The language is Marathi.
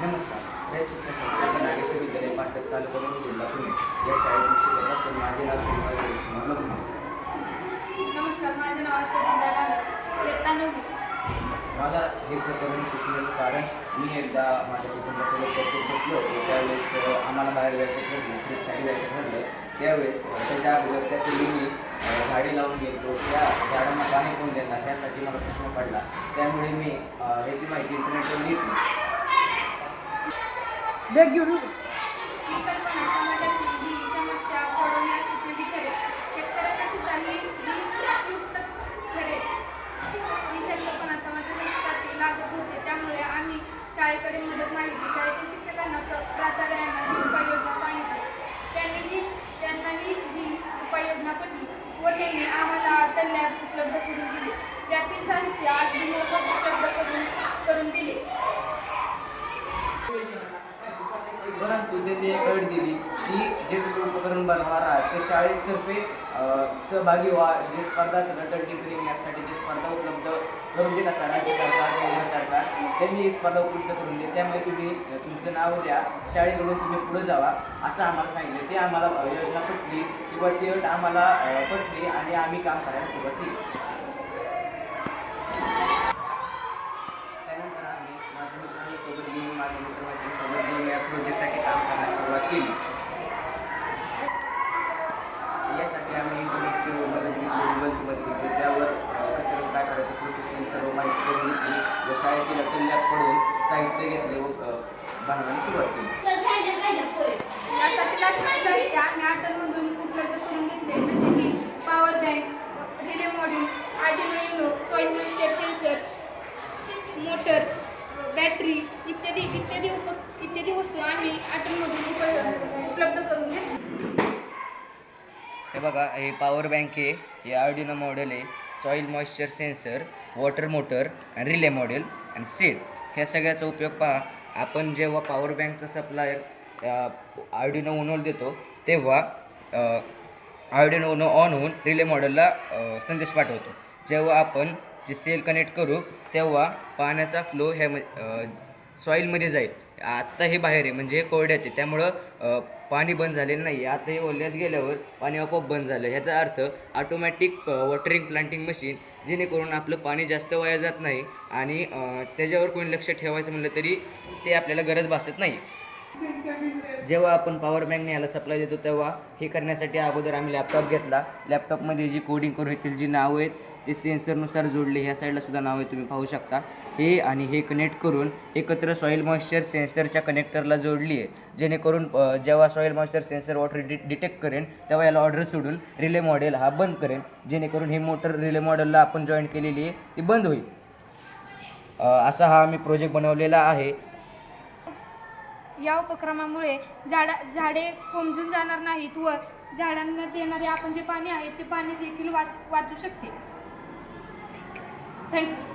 नमस्कार. या शिक्षण संस्थेचे नागेश्वर विद्यालय पाटस तालुका जिल्हा पुणे या शाळेतील शिक्षक असून माझे नाव श्रीनिवास नमस्कार, माझे नाव अशोक इयत्ता 9. मला हे प्रकरण सुचलेलं कारण मी एकदा माझ्या कुटुंबासोबत चर्चेत बसलो होतो. त्यावेळेस आम्हाला बाहेर जायचं ठरलं, ट्रिपसाठी जायचं ठरलं. त्यावेळेस त्याच्या अगोदर त्या मुलींनी झाडे लावून गेलो. त्या झाडांना पाणी कोण देणार ह्यासाठी मला प्रश्न पडला. त्यामुळे मी ह्याची माहिती इंटरनेटवर घेतली. ही कल्पना समाजातील ही समस्या सोडवण्यास उपयोगी ठरेल. शेतकऱ्यांना सुद्धा ही उपयुक्त ठरेल. ही संकल्पना समाजासाठी लागत होते. त्यामुळे आम्ही शाळेकडे मदत मागितली. शाळेतील शिक्षकांना प्राचार्यांना ही उपाययोजना सांगितली. त्यांनाही ही उपाययोजना पटली व त्यांनी आम्हाला लॅब उपलब्ध करून दिली. त्यातील साहित्य अगदी मोफत उपलब्ध करून दिले. परंतु त्यांनी एक अट दिली की जे तुम्ही उपकरण बनवणार आहात ते शाळेतर्फे सहभागी व्हा. जे स्पर्धा असेल अटल डिग्री मॅथसाठी जे स्पर्धा उपलब्ध करून देत असतात राज्य सरकार केंद्र सरकार त्यांनी ही स्पर्धा उपलब्ध करून दिली. त्यामुळे तुम्ही तुमचं नाव द्या, शाळेकडून तुम्ही पुढे जावा असं आम्हाला सांगितलं. ते आम्हाला योजना पटली किंवा ती अट आम्हाला पटली आणि आम्ही काम करायला सुरुवात केली. त्यानंतर आम्ही माझ्या मित्रांसोबत घेऊन माझ्या मित्रमैत्रिणीसोबत घेऊन या प्रोजेक्टसाठी काम करण्यास सुरुवात केली. यासाठी आम्ही इंटरनेटची मदत घेतली, गुगलची मदत घेतली. त्यावर कसं काय करायचं प्रोसेसिंग सर्व माहिती करून घेतली व शाळेतील अटल लॅबकडून साहित्य घेतले व बनवण्यास सुरुवात केली. यासाठी लागणारे साहित्य आम्ही अटलमधून उपलब्ध करून घेतले, जसे की power bank, relay module, Arduino Uno, soil moisture sensor, motor, battery इत्यादी वस्तू आम्ही अटलमधून उपलब्ध करून घेतली. हे बघा, हे पॉवर बँक आहे, हे आर्डिनो मॉडेल आहे, soil moisture sensor, water motor आणि रिले मॉडेल आणि सेल ह्या सगळ्याचा उपयोग पहा. आपण जेव्हा पॉवर बँकचा सप्लायर आर्डिनो उनोला देतो तेव्हा आर्डिनो उनो ऑन होऊन रिले मॉडेलला संदेश पाठवतो. जेव्हा आपण जे सेल कनेक्ट करू तेव्हा पाण्याचा फ्लो ह्या सॉईलमध्ये जाईल. आत्ता हे बाहेर आहे म्हणजे हे कोरड्यात आहे, त्यामुळं पाणी बंद झालेलं नाही. आता हे ओल्यात गेल्यावर पाणी आपोआप बंद झालं. ह्याचा अर्थ ऑटोमॅटिक वॉटरिंग प्लांटिंग मशीन, जेणेकरून आपलं पाणी जास्त वाया जात नाही आणि त्याच्यावर कोणी लक्ष ठेवायचं म्हणलं तरी ते आपल्याला गरज भासत नाही. जेव्हा आपण पॉवर बँकने ह्याला सप्लाय देतो तेव्हा हे करण्यासाठी अगोदर आम्ही लॅपटॉप घेतला. लॅपटॉपमध्ये जी कोडिंग करून येतील जी नावं आहेत ते सेन्सरनुसार जोडले. ह्या साईडला सुद्धा नाव आहे, तुम्ही पाहू शकता. हे आणि हे कनेक्ट करून एकत्र सॉईल मॉइश्चर सेन्सरच्या कनेक्टरला जोडली आहे, जेणेकरून जेव्हा soil moisture sensor water detect करेन तेव्हा याला ऑर्डर सोडून रिले मॉडेल हा बंद करेन, जेणेकरून हे मोटर रिले मॉडेलला आपण जॉईन केलेली आहे ती बंद होईल. असा हा आम्ही प्रोजेक्ट बनवलेला आहे. या उपक्रमामुळे झाडे कोमजून जाणार नाहीत व झाडांना देणारे आपण जे पाणी आहे ते पाणी देखील वाचू शकते. थँक्यू.